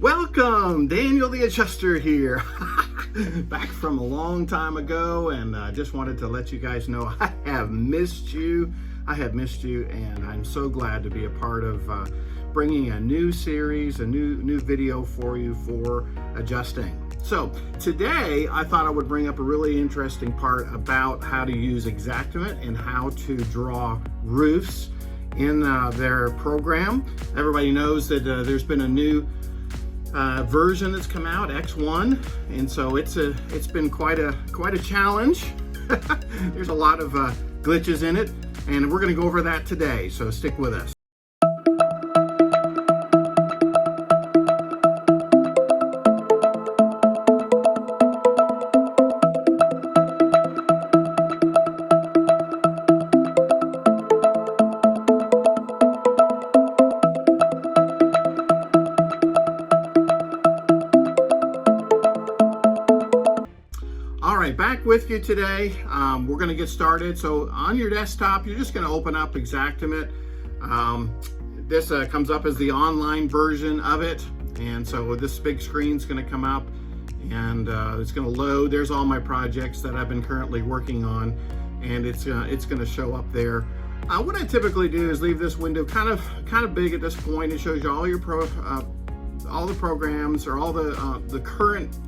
Welcome, Daniel the Adjuster here. Back from a long time ago, and I just wanted to let you guys know I have missed you. And I'm so glad to be a part of bringing a new series, a new video for you for adjusting. So today I thought I would bring up a really interesting part about how to use Xactimate and how to draw roofs in their program. Everybody knows that there's been a new version that's come out, X1, and so it's been quite a challenge. There's a lot of glitches in it, and we're going to go over that today, so stick with us. All right, back with you today. We're going to get started. So on your desktop, you're just going to open up Xactimate. This comes up as the online version of it. And so this big screen is going to come up and it's going to load. There's all my projects that I've been currently working on, and it's going to show up there. What I typically do is leave this window kind of big at this point. It shows you all your all the programs or all the current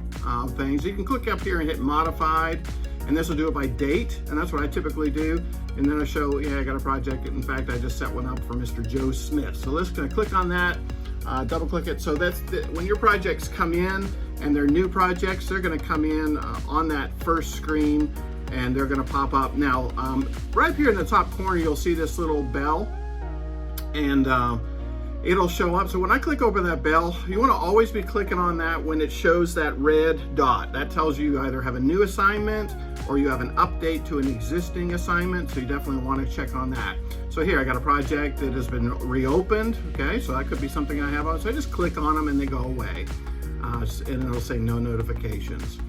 things. You can click up here and hit modified, and this will do it by date, and that's what I typically do. And then I show, yeah, I got a project. In fact, I just set one up for Mr. Joe Smith. So let's gonna click on that, double click it. So that's when your projects come in and they're new projects, they're gonna come in on that first screen, and they're gonna pop up. Now, right here in the top corner, you'll see this little bell, and it'll show up. So when I click over that bell, you want to always be clicking on that when it shows that red dot. That tells you either have a new assignment or you have an update to an existing assignment. So you definitely want to check on that. So here I got a project that has been reopened. Okay, so that could be something I have on. So I just click on them and they go away. And it'll say no notifications.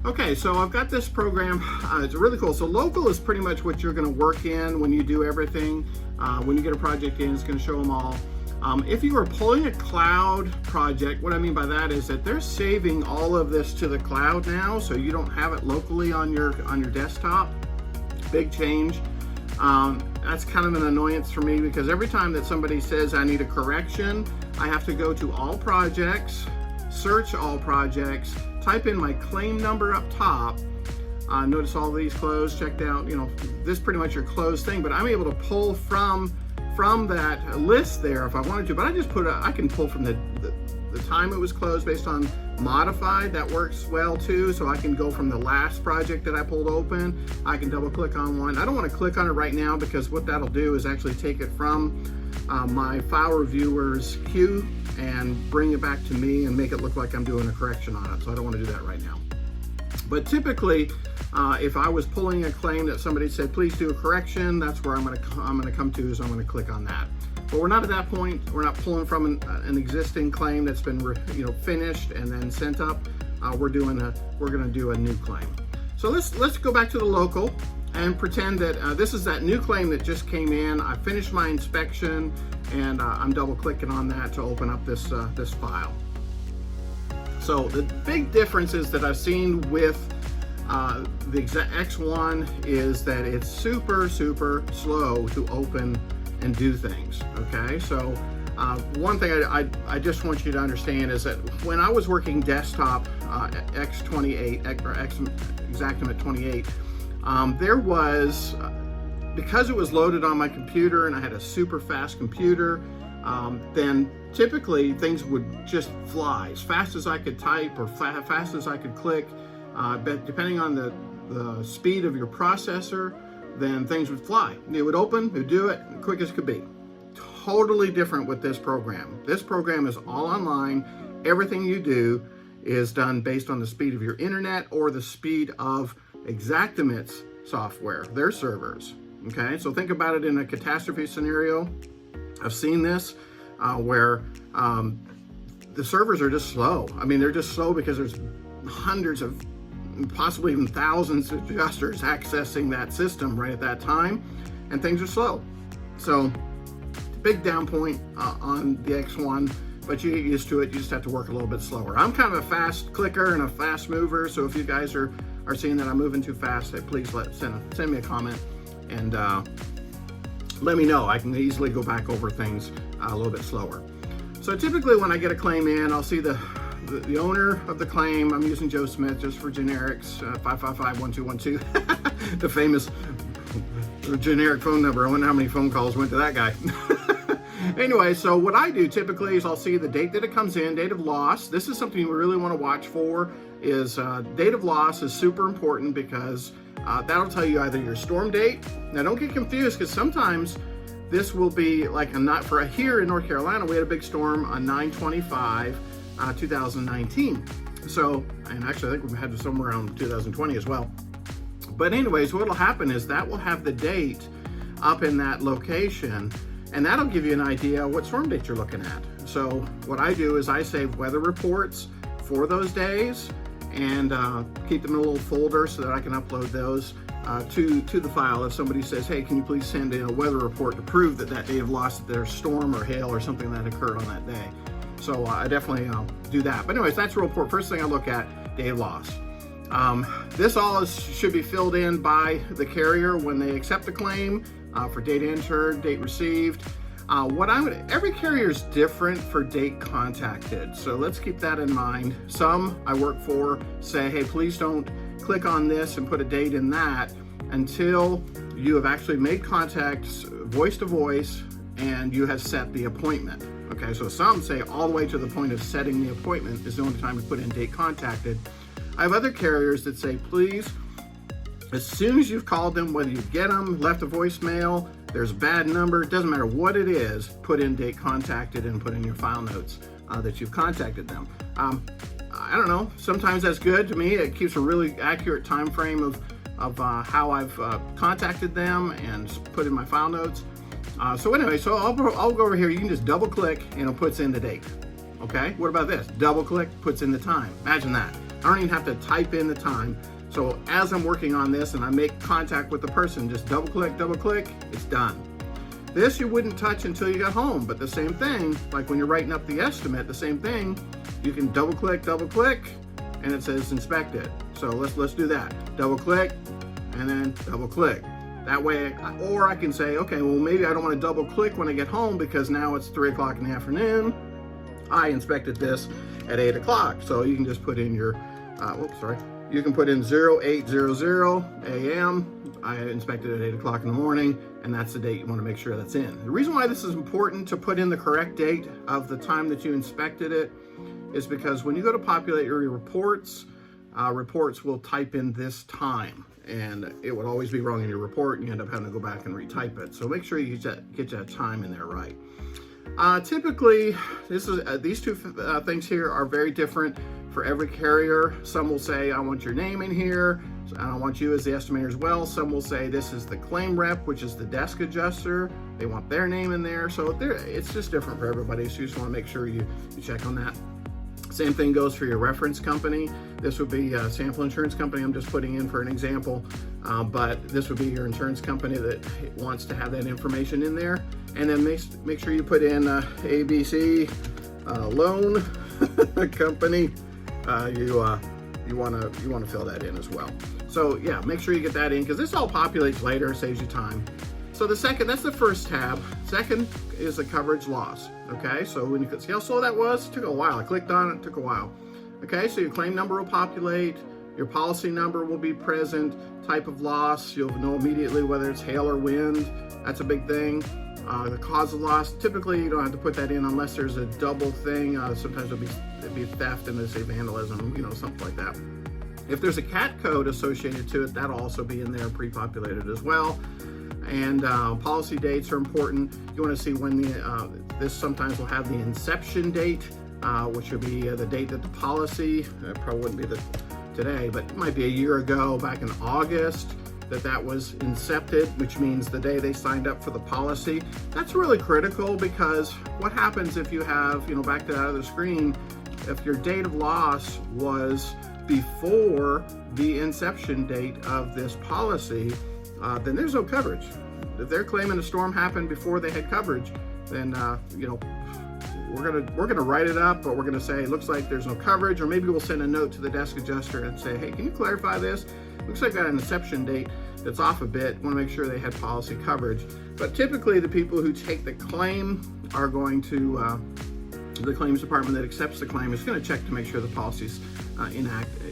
Okay, so I've got this program. It's really cool. So local is pretty much what you're going to work in when you do everything. When you get a project in, it's going to show them all. If you are pulling a cloud project, what I mean by that is that they're saving all of this to the cloud now, so you don't have it locally on your desktop. Big change. That's kind of an annoyance for me, because every time that somebody says I need a correction, I have to go to all projects, search all projects, type in my claim number up top. Notice all these closed, checked out. You know, this is pretty much your closed thing, but I'm able to pull from that list there if I wanted to, but I can pull from the time it was closed based on modified. That works well too. So I can go from the last project that I pulled open. I can double click on one. I don't want to click on it right now, because what that'll do is actually take it from my file reviewer's queue and bring it back to me and make it look like I'm doing a correction on it. So I don't want to do that right now. But typically, if I was pulling a claim that somebody said, please do a correction, that's where I'm going to come to, is I'm going to click on that. But we're not at that point. We're not pulling from an existing claim that's been finished and then sent up. We're going to do a new claim. So let's go back to the local and pretend that this is that new claim that just came in. I finished my inspection, and I'm double clicking on that to open up this file. So the big differences that I've seen with the X1 is that it's super slow to open and do things. Okay, so one thing I just want you to understand is that when I was working desktop X28 or Xactimate 28, there was, because it was loaded on my computer and I had a super fast computer, then typically things would just fly as fast as I could type or fast as I could click. But depending on the speed of your processor, then things would fly. It would open, it would do it quick as could be. Totally different with this program. This program is all online. Everything you do is done based on the speed of your internet or the speed of Xactimate's software, their servers. Okay, so think about it in a catastrophe scenario. I've seen this where the servers are just slow. I mean, they're just slow because there's hundreds of, possibly even thousands of adjusters accessing that system right at that time, and things are slow. So big down point on the X1 but you get used to it. You just have to work a little bit slower. I'm kind of a fast clicker and a fast mover, so if you guys are seeing that I'm moving too fast, please send me a comment and let me know. I can easily go back over things a little bit slower. So typically when I get a claim in, I'll see the owner of the claim. I'm using Joe Smith just for generics, 555-1212, the famous generic phone number. I wonder how many phone calls went to that guy. Anyway, so what I do typically is I'll see the date that it comes in, date of loss. This is something you really want to watch for, is date of loss is super important because that'll tell you either your storm date. Now don't get confused, because sometimes this will be like here in North Carolina, we had a big storm on 9/25/2019. So, and actually I think we had it somewhere around 2020 as well. But anyways, what will happen is that will have the date up in that location, and that'll give you an idea what storm date you're looking at. So what I do is I save weather reports for those days and keep them in a little folder so that I can upload those to the file. If somebody says, hey, can you please send in a weather report to prove that day of loss, that there's storm or hail or something that occurred on that day. So I definitely do that. But anyways, that's a report. First thing I look at, day of loss. This all should be filled in by the carrier when they accept the claim for date entered, date received. Every carrier is different for date contacted, so let's keep that in mind. Some I work for say, hey, please don't click on this and put a date in that until you have actually made contact voice to voice and you have set the appointment. Okay, so some say all the way to the point of setting the appointment is the only time to put in date contacted. I have other carriers that say, please, as soon as you've called them, whether you get them, left a voicemail, there's a bad number, it doesn't matter what it is, put in date contacted and put in your file notes that you've contacted them. I don't know, sometimes that's good to me. It keeps a really accurate time frame of how I've contacted them and put in my file notes. So anyway, so I'll go over here. You can just double click and it puts in the date. Okay, what about this? Double click, puts in the time. Imagine that. I don't even have to type in the time. So as I'm working on this and I make contact with the person, just double click, it's done. This you wouldn't touch until you got home, but the same thing, like when you're writing up the estimate, the same thing, you can double click, and it says inspected. So let's do that. Double click, and then double click. That way, or I can say, okay, well maybe I don't want to double click when I get home because now it's 3 o'clock in the afternoon. I inspected this at 8 o'clock. So you can just put in your, you can put in 0800 AM. I inspected at 8 o'clock in the morning, and that's the date you want to make sure that's in. The reason why this is important to put in the correct date of the time that you inspected it is because when you go to populate your reports, reports will type in this time, and it would always be wrong in your report, and you end up having to go back and retype it. So make sure you get that time in there right. Typically, these two things here are very different for every carrier. Some will say, I want your name in here, and I want you as the estimator as well. Some will say this is the claim rep, which is the desk adjuster. They want their name in there. So it's just different for everybody. So you just want to make sure you check on that. Same thing goes for your reference company. This would be a sample insurance company I'm just putting in for an example, but this would be your insurance company that wants to have that information in there. And then make sure you put in ABC loan company. You want to fill that in as well. So yeah, make sure you get that in because this all populates later, saves you time. So that's the first tab. Second is the coverage loss. Okay, so when you could see how slow that was, it took a while. I clicked on it, took a while. Okay, so your claim number will populate, your policy number will be present, type of loss, you'll know immediately whether it's hail or wind. That's a big thing. The cause of loss, typically you don't have to put that in unless there's a double thing. Sometimes it'll be theft and they say vandalism, something like that. If there's a CAT code associated to it, that'll also be in there pre-populated as well. And policy dates are important. You want to see when this sometimes will have the inception date, which will be the date that the policy, probably wouldn't be today, but it might be a year ago, back in August, that was incepted, which means the day they signed up for the policy. That's really critical because what happens if you have, back to that other screen, if your date of loss was before the inception date of this policy, then there's no coverage. If they're claiming a storm happened before they had coverage, then we're gonna write it up, but we're gonna say it looks like there's no coverage, or maybe we'll send a note to the desk adjuster and say, hey, can you clarify this? Looks like got an inception date that's off a bit. Want to make sure they had policy coverage. But typically the people who take the claim are going to the claims department that accepts the claim is going to check to make sure the policy's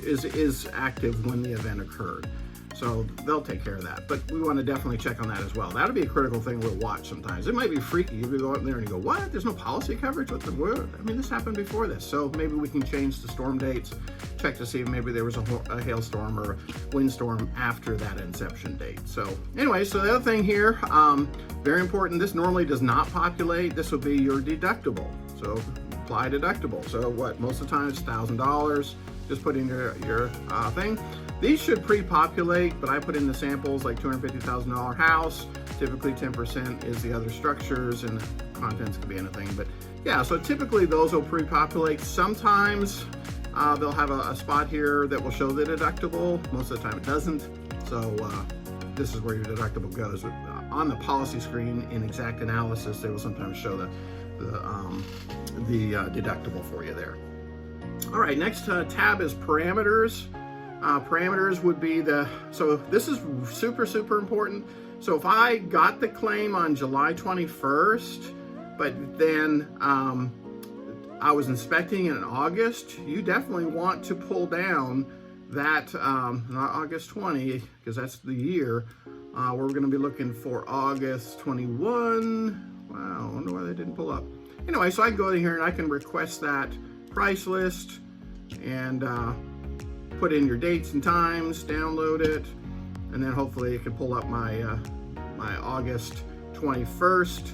is active when the event occurred. So they'll take care of that, but we want to definitely check on that as well. That'll be a critical thing we'll watch sometimes. It might be freaky. You go up there and you go, what? There's no policy coverage? What the world? I mean, this happened before this. So maybe we can change the storm dates, check to see if maybe there was a hailstorm or a windstorm after that inception date. So anyway, so the other thing here, very important, this normally does not populate. This will be your deductible. So apply deductible. So what, most of the time it's $1,000. Just put in your thing. These should pre-populate, but I put in the samples like $250,000 house. Typically 10% is the other structures, and the contents could be anything. But yeah, so typically those will pre-populate. Sometimes they'll have a spot here that will show the deductible. Most of the time it doesn't. So this is where your deductible goes. On the policy screen in Exact Analysis, they will sometimes show the deductible for you there. All right, next tab is parameters. Parameters would be so this is super important. So if I got the claim on July 21st, but then I was inspecting in August, you definitely want to pull down that, not August 20, because that's the year. We're gonna be looking for August 21. Wow, I wonder why they didn't pull up. Anyway, so I can go in here and I can request that price list and put in your dates and times, download it, and then hopefully it can pull up my my August 21st.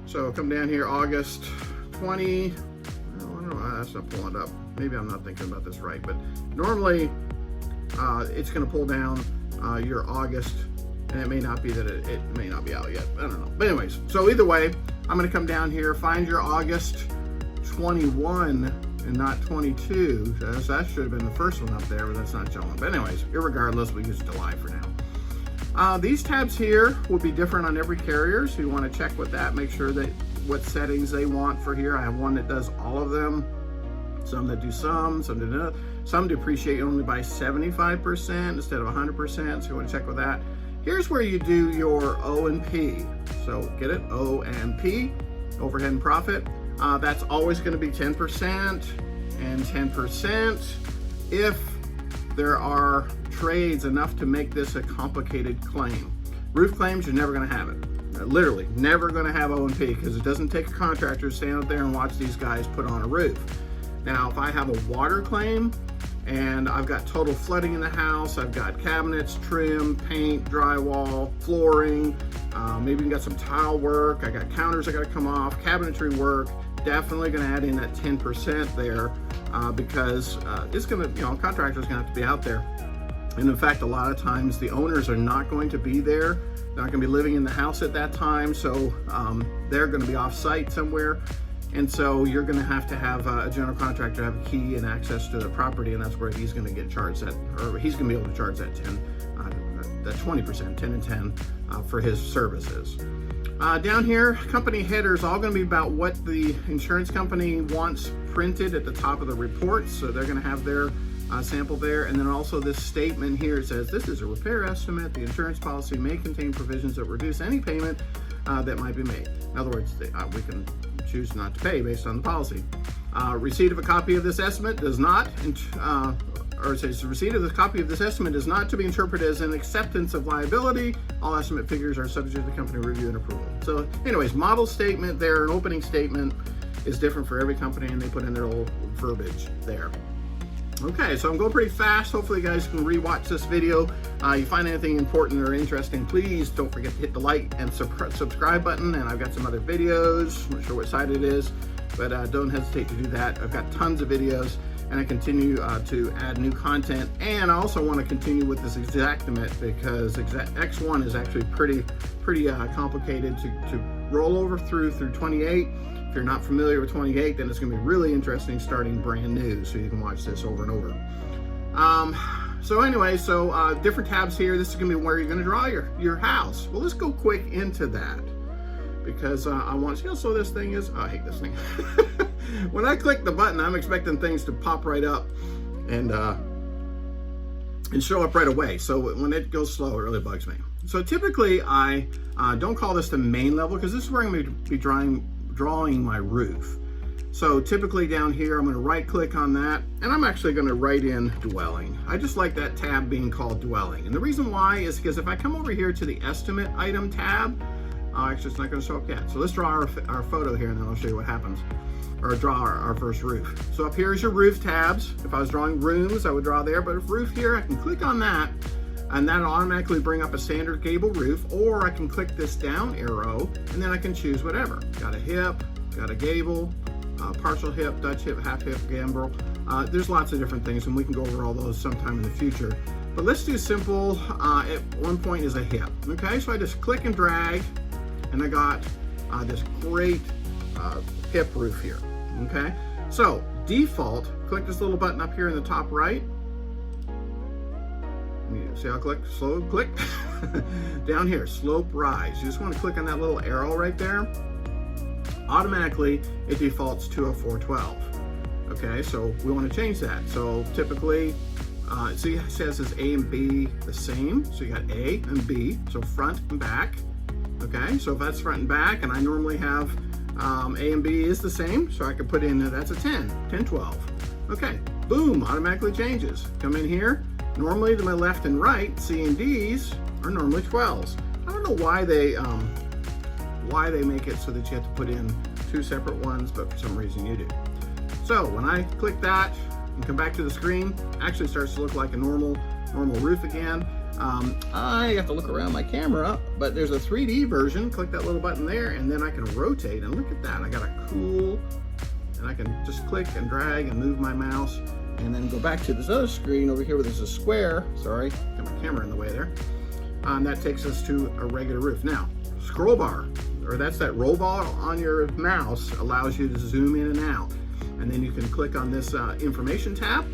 So come down here, August 20. I don't know, that's not pulling it up. Maybe I'm not thinking about this right, but normally it's going to pull down your August, and it may not be that it may not be out yet. I don't know. But anyways, so either way, I'm going to come down here, find your August 21 and not 22. That should have been the first one up there, but that's not showing. But anyways, irregardless, we use July for now. These tabs here will be different on every carrier, so you want to check with that, make sure that what settings they want for here. I have one that does all of them, some that do some do some depreciate only by 75% instead of 100%, so you want to check with that. Here's where you do your O&P. So get it, O&P, overhead and profit. That's always going to be 10% and 10% if there are trades enough to make this a complicated claim. Roof claims, you're never going to have it. Literally, never going to have O&P, because it doesn't take a contractor to stand out there and watch these guys put on a roof. Now, if I have a water claim and I've got total flooding in the house, I've got cabinets, trim, paint, drywall, flooring, maybe you got some tile work, I got counters I got to come off, cabinetry work, definitely going to add in that 10% there because it's going to, contractor's going to have to be out there. And in fact, a lot of times the owners are not going to be there. They're not going to be living in the house at that time, so they're going to be off site somewhere. And so you're going to have a general contractor have a key and access to the property, and that's where he's going to get charged that, or he's going to be able to charge that 20%, 10 and 10 for his services. Down here, company headers, all going to be about what the insurance company wants printed at the top of the report. So they're going to have their sample there. And then also this statement here, it says, this is a repair estimate. The insurance policy may contain provisions that reduce any payment that might be made. In other words, we can choose not to pay based on the policy. Receipt of a copy of this estimate does not, or it says receipt of the copy of this estimate is not to be interpreted as an acceptance of liability. All estimate figures are subject to the company review and approval. So anyways, model statement there, an opening statement is different for every company, and they put in their old verbiage there. Okay, so I'm going pretty fast. Hopefully you guys can rewatch this video. You find anything important or interesting, please don't forget to hit the like and subscribe button. And I've got some other videos. I'm not sure what side it is, but don't hesitate to do that. I've got tons of videos, and I continue to add new content. And I also want to continue with this Xactimate, because X1 is actually pretty complicated to roll over through 28. If you're not familiar with 28, then it's going to be really interesting starting brand new, so you can watch this over and over. So anyway, different tabs here. This is going to be where you're going to draw your house. Well, let's go quick into that. because I want to see how slow this thing is. Oh, I hate this thing. When I click the button, I'm expecting things to pop right up and show up right away. So when it goes slow, it really bugs me. So typically I don't call this the main level, because this is where I'm going to be drawing my roof. So typically down here, I'm going to right click on that, and I'm actually going to write in dwelling. I just like that tab being called dwelling. And the reason why is because if I come over here to the estimate item tab, actually it's not going to show up yet. So let's draw our photo here, and then I'll show you what happens, or draw our first roof. So up here is your roof tabs. If I was drawing rooms, I would draw there, but if roof here, I can click on that, and that'll automatically bring up a standard gable roof, or I can click this down arrow, and then I can choose whatever. Got a hip, got a gable, partial hip, Dutch hip, half hip, gambrel. There's lots of different things, and we can go over all those sometime in the future. But let's do simple. At one point is a hip. Okay, so I just click and drag, and I got this great hip roof here. Okay, so default, click this little button up here in the top right. See how I click? Slow click. Down here, slope rise. You just want to click on that little arrow right there. Automatically it defaults to a 412. Okay, so we want to change that. So typically, see it says is A and B the same. So you got A and B, so front and back. Okay, so if that's front and back, and I normally have A and B is the same, so I could put in that's a 10, 12. Okay, boom, automatically changes. Come in here. Normally to my left and right, C and D's are normally 12s. I don't know why they make it so that you have to put in two separate ones, but for some reason you do. So when I click that and come back to the screen, it actually starts to look like a normal roof again. I have to look around my camera, but there's a 3D version. Click that little button there, and then I can rotate, and look at that. I got a cool, and I can just click and drag and move my mouse, and then go back to this other screen over here where there's a square. Sorry, got my camera in the way there. That takes us to a regular roof. Now, scroll bar, or that's that roll bar on your mouse, allows you to zoom in and out. And then you can click on this information tab.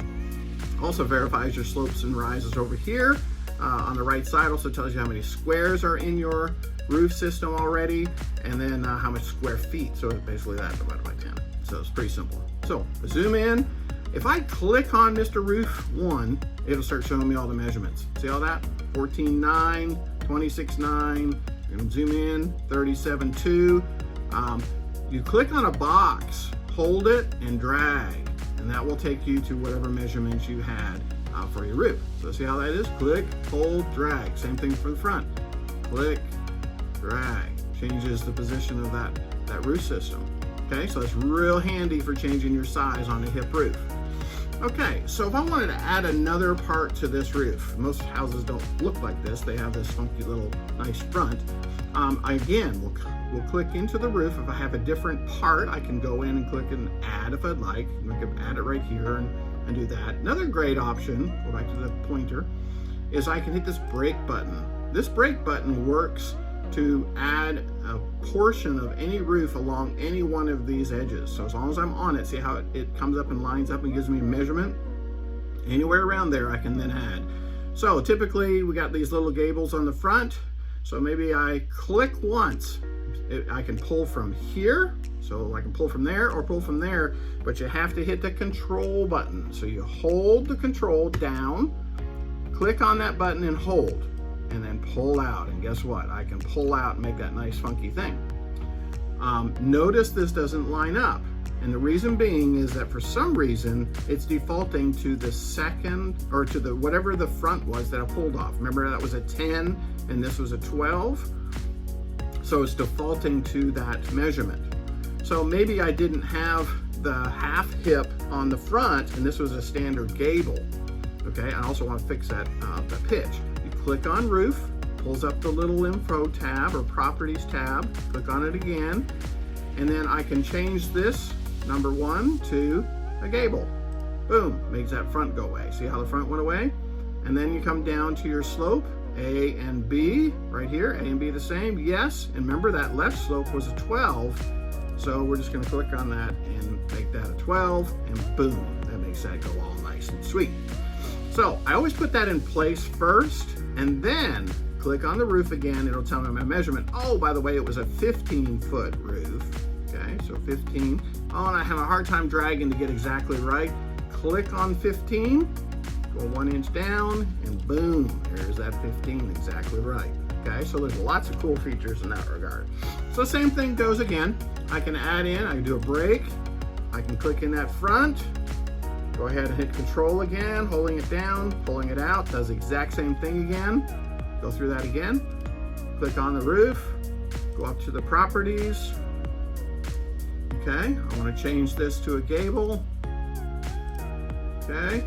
Also verifies your slopes and rises over here. On the right side also tells you how many squares are in your roof system already, and then how much square feet. So basically that divided by 10. So it's pretty simple. So zoom in. If I click on Mr. Roof 1, it'll start showing me all the measurements. See all that? 14.9, 26.9, and zoom in, 37.2. You click on a box, hold it, and drag, and that will take you to whatever measurements you had for your roof. So see how that is? Click, hold, drag. Same thing for the front. Click, drag. Changes the position of that roof system. Okay, so it's real handy for changing your size on a hip roof. Okay, so if I wanted to add another part to this roof, most houses don't look like this. They have this funky little nice front. Again, we'll click into the roof. If I have a different part, I can go in and click and add if I'd like. I can add it right here and do that. Another great option, go back to the pointer, is I can hit this brake button. This brake button works to add a portion of any roof along any one of these edges. So as long as I'm on it, see how it comes up and lines up and gives me a measurement? Anywhere around there I can then add. So typically we got these little gables on the front. So maybe I click once. I can pull from here. So I can pull from there or pull from there, but you have to hit the control button. So you hold the control down, click on that button and hold, and then pull out. And guess what? I can pull out and make that nice funky thing. Notice this doesn't line up. And the reason being is that for some reason, it's defaulting to the second, or to the whatever the front was that I pulled off. Remember that was a 10 and this was a 12? So it's defaulting to that measurement. So maybe I didn't have the half hip on the front and this was a standard gable. Okay, I also want to fix that pitch. You click on roof, pulls up the little info tab or properties tab, click on it again, and then I can change this number 1 to a gable. Boom, makes that front go away. See how the front went away? And then you come down to your slope, A and B, right here, A and B the same, yes. And remember that left slope was a 12, so we're just gonna click on that and make that a 12, and boom, that makes that go all nice and sweet. So I always put that in place first, and then Click on the roof again, it'll tell me my measurement. Oh, by the way, it was a 15-foot roof. Okay, so 15. Oh, and I have a hard time dragging to get exactly right. Click on 15, go 1 inch down, and boom, there's that 15 exactly right. Okay, so there's lots of cool features in that regard. So same thing goes again. I can add in, I can do a break, I can click in that front, go ahead and hit control again, holding it down, pulling it out, does the exact same thing again. Go through that again, click on the roof, go up to the properties. Okay, I want to change this to a gable. Okay,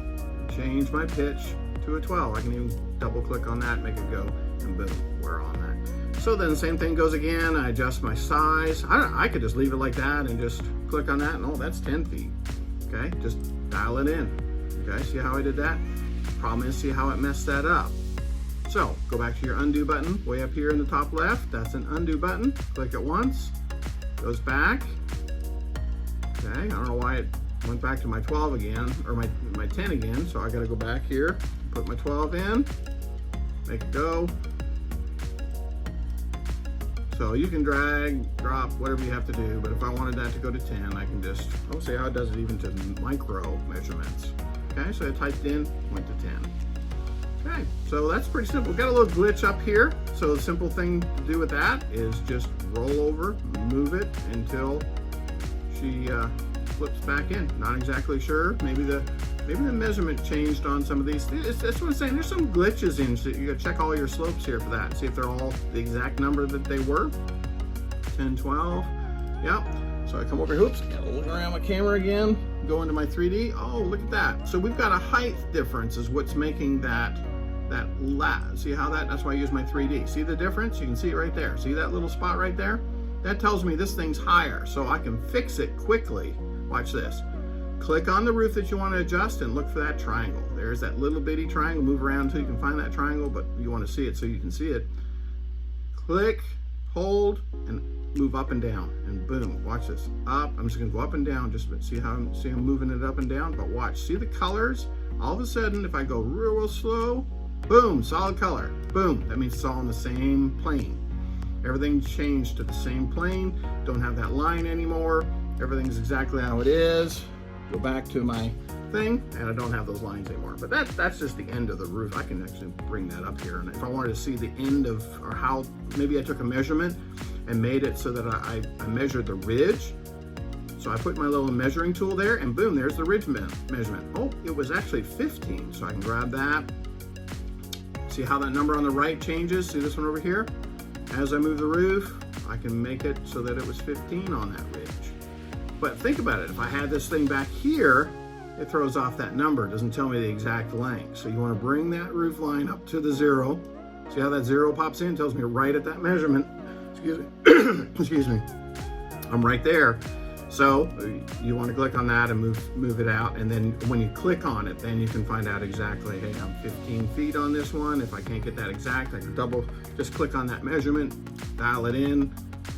change my pitch to a 12. I can even double click on that, make it go, and boom, we're on that. So then the same thing goes again. I adjust my size. I could just leave it like that and just click on that, and oh, that's 10 feet. Okay, just dial it in. Okay, see how I did that? Problem is, see how it messed that up. So go back to your undo button way up here in the top left. That's an undo button. Click it once, goes back. Okay, I don't know why it went back to my 12 again, or my 10 again, so I gotta go back here, put my 12 in, make it go. So you can drag, drop, whatever you have to do, but if I wanted that to go to 10, I can just, oh, see how it does it even to micro measurements. Okay, so I typed in, went to 10. Okay, so that's pretty simple. We've got a little glitch up here. So the simple thing to do with that is just roll over, move it until she flips back in. Not exactly sure. Maybe the measurement changed on some of these. That's what I'm saying. There's some glitches in, so you gotta check all your slopes here for that. See if they're all the exact number that they were. 10, 12. Yep. So I come over here, oops, gotta look around my camera again, go into my 3D. Oh, look at that. So we've got a height difference is what's making that see how that's why I use my 3D. See the difference? You can see it right there. See that little spot right there? That tells me this thing's higher, so I can fix it quickly. Watch this. Click on the roof that you want to adjust and look for that triangle. There's that little bitty triangle. Move around until you can find that triangle, but you want to see it so you can see it. Click, hold, and move up and down, and boom, watch this. Up, I'm just gonna go up and down, just see how I'm moving it up and down, but watch, see the colors? All of a sudden, if I go real slow, boom, solid color, boom, that means it's all on the same plane. Everything's changed to the same plane, don't have that line anymore, everything's exactly how it is. Go back to my thing, and I don't have those lines anymore. But that's just the end of the roof. I can actually bring that up here, and if I wanted to see the end of, or how, maybe I took a measurement and made it so that I measured the ridge. So I put my little measuring tool there, and boom, there's the ridge measurement. Oh, it was actually 15, so I can grab that. See how that number on the right changes? See this one over here? As I move the roof, I can make it so that it was 15 on that ridge. But think about it, if I had this thing back here, it throws off that number, it doesn't tell me the exact length. So you want to bring that roof line up to the 0. See how that 0 pops in? It tells me right at that measurement. Excuse me. Excuse me. I'm right there. So you want to click on that and move it out, and then when you click on it, then you can find out exactly, hey, I'm 15 feet on this one. If I can't get that exact, I can just click on that measurement, dial it in,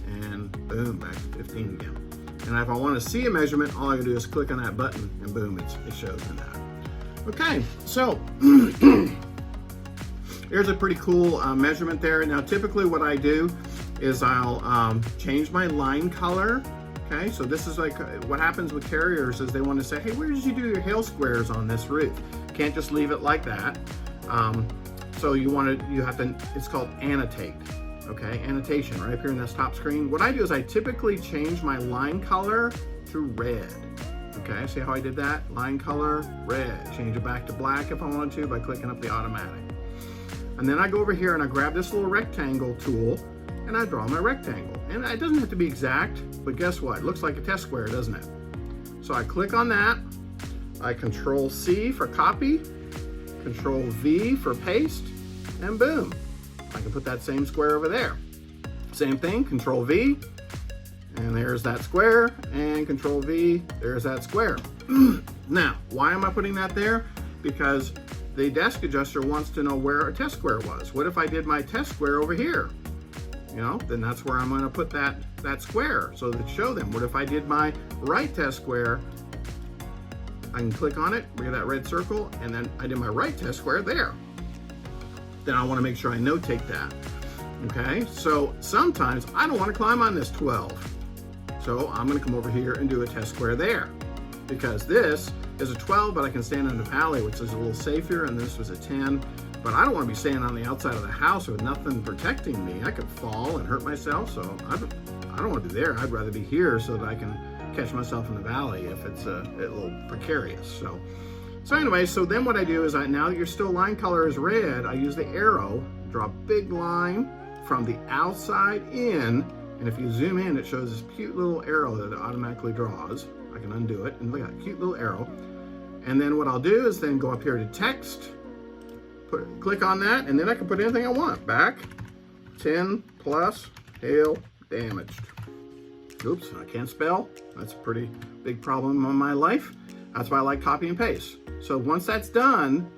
and boom, back to 15 again. And if I want to see a measurement, all I can do is click on that button, and boom, it shows me that. Okay, so here's a pretty cool measurement there. Now, typically what I do is I'll change my line color. Okay, so this is like what happens with carriers is they want to say, hey, where did you do your hail squares on this roof? Can't just leave it like that. So you have to, it's called annotate. Okay, annotation right up here in this top screen. What I do is I typically change my line color to red. Okay, see how I did that? Line color, red. Change it back to black if I wanted to by clicking up the automatic. And then I go over here and I grab this little rectangle tool and I draw my rectangle. And it doesn't have to be exact, but guess what? It looks like a test square, doesn't it? So I click on that, I Control C for copy, Control V for paste, and boom. I can put that same square over there. Same thing, Control V, and there's that square, and Control V, there's that square. Now, why am I putting that there? Because the desk adjuster wants to know where a test square was. What if I did my test square over here? You know, then that's where I'm gonna put that square, so that show them. What if I did my right test square? I can click on it, look at that red circle, and then I did my right test square there. then I want to make sure I notate that. Okay, so sometimes I don't want to climb on this 12. So I'm going to come over here and do a test square there, because this is a 12, but I can stand in the valley, which is a little safer, and this was a 10. But I don't want to be standing on the outside of the house with nothing protecting me. I could fall and hurt myself, so I don't want to be there. I'd rather be here so that I can catch myself in the valley if it's a little precarious. So anyway, so then what I do is now that your still line color is red, I use the arrow, draw a big line from the outside in, and if you zoom in, it shows this cute little arrow that it automatically draws. I can undo it, and look at that cute little arrow. And then what I'll do is then go up here to text, click on that, and then I can put anything I want. Back, 10 plus, hail damaged. Oops, I can't spell. That's a pretty big problem in my life. That's why I like copy and paste. So once that's done,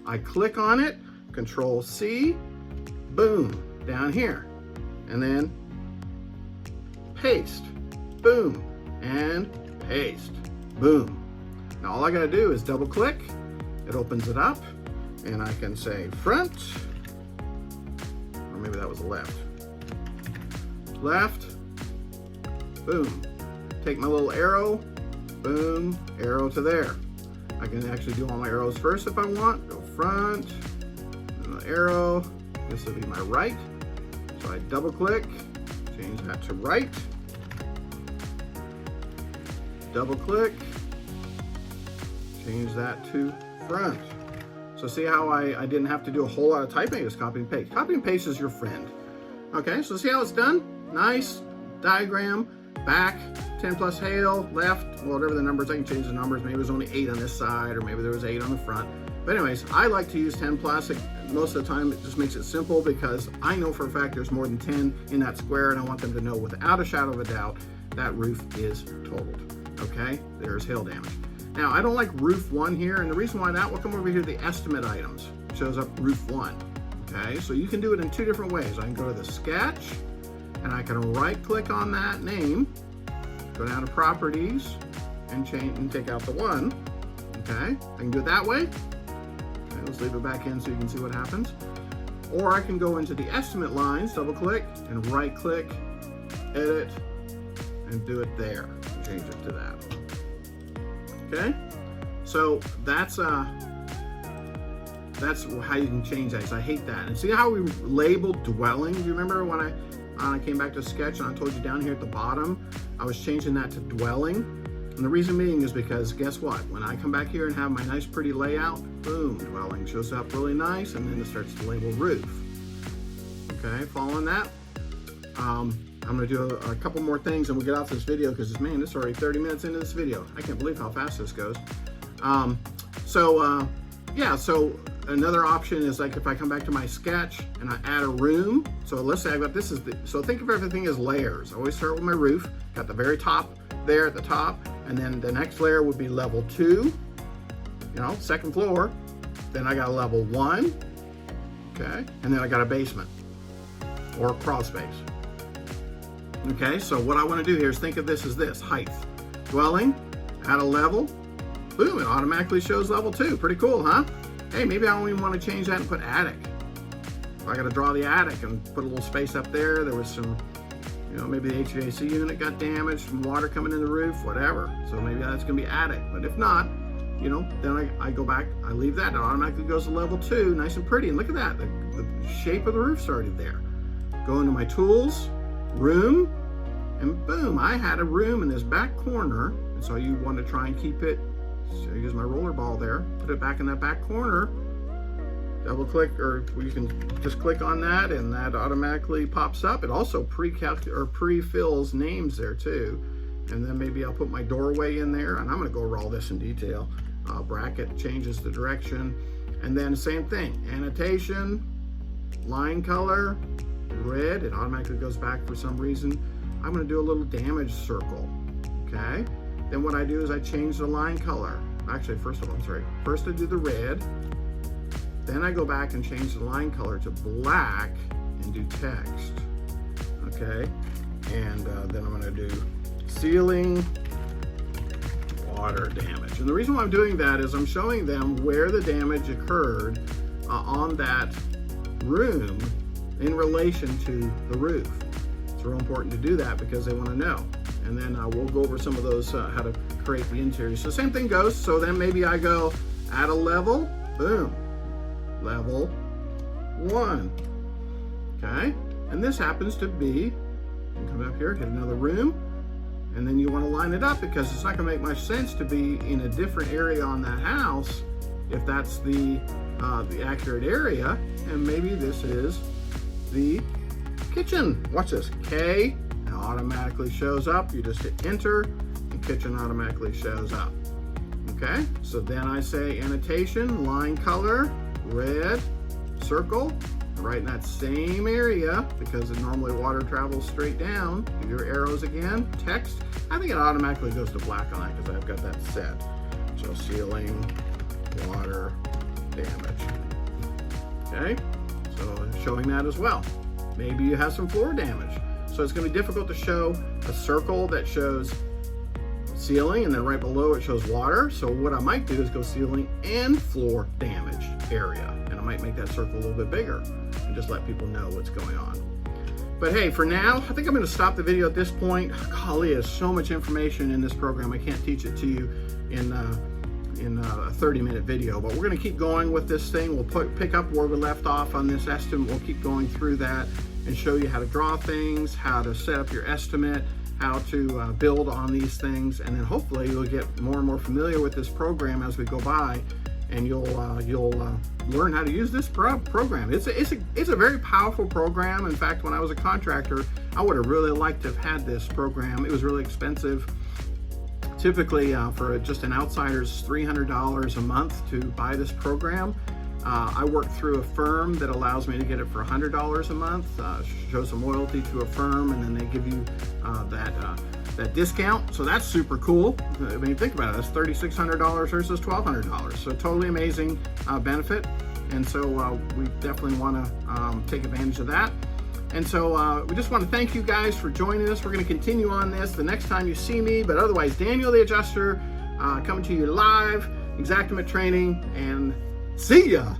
I click on it, Control C, boom, down here. And then paste, boom, and paste, boom. Now all I gotta do is double click, it opens it up, and I can say front, or maybe that was the left, boom. Take my little arrow, boom, arrow to there. I can actually do all my arrows first if I want. Go front, and the arrow, this will be my right. So I double click, change that to right, double click, change that to front. So see how I didn't have to do a whole lot of typing, just copy and paste. Copy and paste is your friend. Okay, so see how it's done? Nice diagram, back, 10 plus hail, left, whatever the numbers, I can change the numbers. Maybe there's only 8 on this side, or maybe there was 8 on the front. But anyways, I like to use 10 plus. Most of the time, it just makes it simple because I know for a fact there's more than 10 in that square, and I want them to know without a shadow of a doubt that roof is totaled. Okay, there's hail damage. Now, I don't like roof 1 here, and the reason why that will come over here to the estimate items. It shows up roof 1. Okay, so you can do it in 2 different ways. I can go to the sketch, and I can right click on that name, go down to properties, and change and take out the 1. Okay, I can do it that way. Okay, let's leave it back in so you can see what happens. Or I can go into the estimate lines, double click, and right click, edit, and do it there. Change it to that. Okay, so that's how you can change that. So I hate that. And see how we labeled dwelling? Do you remember when I came back to sketch and I told you down here at the bottom, I was changing that to dwelling? And the reason being is because guess what? When I come back here and have my nice pretty layout, boom, dwelling shows up really nice, and then it starts to label roof. Okay, following that? I'm going to do a couple more things and we'll get off this video because, man, this is already 30 minutes into this video. I can't believe how fast this goes. Yeah, so another option is like if I come back to my sketch and I add a room. So let's say I've got so think of everything as layers. I always start with my roof, got the very top there at the top, and then the next layer would be level 2, second floor. Then I got a level 1, okay, and then I got a basement or crawl space. Okay, so what I want to do here is think of this as this, height. Dwelling, add a level, boom, it automatically shows level 2. Pretty cool, huh? Hey, maybe I don't even want to change that and put attic. If I got to draw the attic and put a little space up there, there was some, maybe the HVAC unit got damaged from water coming in the roof, whatever. So maybe that's going to be attic. But if not, then I go back, I leave that, it automatically goes to level 2, nice and pretty. And look at that, the shape of the roof started there. Go into my tools, room, and boom, I had a room in this back corner, and so you want to try and keep it, so I use my roller ball there, put it back in that back corner, double click, or you can just click on that and that automatically pops up. It also pre-fills names there too, and then maybe I'll put my doorway in there, and I'm going to go over all this in detail. Bracket changes the direction, and then same thing, annotation, line color, red, it automatically goes back for some reason. I'm going to do a little damage circle. Okay, then what I do is I change the line color. Actually, first I do the red, then I go back and change the line color to black and do text. Okay, and then I'm going to do ceiling water damage. And the reason why I'm doing that is I'm showing them where the damage occurred on that room in relation to the roof. It's real important to do that because they want to know. And then we'll go over some of those, how to create the interior. So same thing goes. So then maybe I go add a level, boom, level 1. Okay, and this happens to be, you can come up here, hit another room, and then you want to line it up because it's not going to make much sense to be in a different area on that house if that's the accurate area. And maybe this is the kitchen. Watch this. K automatically shows up. You just hit enter and kitchen automatically shows up. Okay, so then I say annotation, line color, red, circle, right in that same area because normally water travels straight down. Do your arrows again, text. I think it automatically goes to black on that because I've got that set. So ceiling, water, damage. Okay, so showing that as well. Maybe you have some floor damage. So it's going to be difficult to show a circle that shows ceiling and then right below it shows water. So what I might do is go ceiling and floor damage area. And I might make that circle a little bit bigger and just let people know what's going on. But hey, for now, I think I'm going to stop the video at this point. Golly, there's so much information in this program. I can't teach it to you in a 30-minute video, but we're going to keep going with this thing. We'll pick up where we left off on this estimate. We'll keep going through that and show you how to draw things, how to set up your estimate, how to build on these things, and then hopefully you'll get more and more familiar with this program as we go by, and you'll learn how to use this program. It's a very powerful program. In fact, when I was a contractor, I would have really liked to have had this program. It was really expensive. Typically, for just an outsider's $300 a month to buy this program. I work through a firm that allows me to get it for $100 a month. Show some loyalty to a firm, and then they give you that discount. So that's super cool. I mean, think about it. That's $3,600 versus $1,200. So totally amazing benefit. And so we definitely want to take advantage of that. And so we just want to thank you guys for joining us. We're going to continue on this the next time you see me. But otherwise, Daniel the Adjuster coming to you live, Xactimate training, and see ya.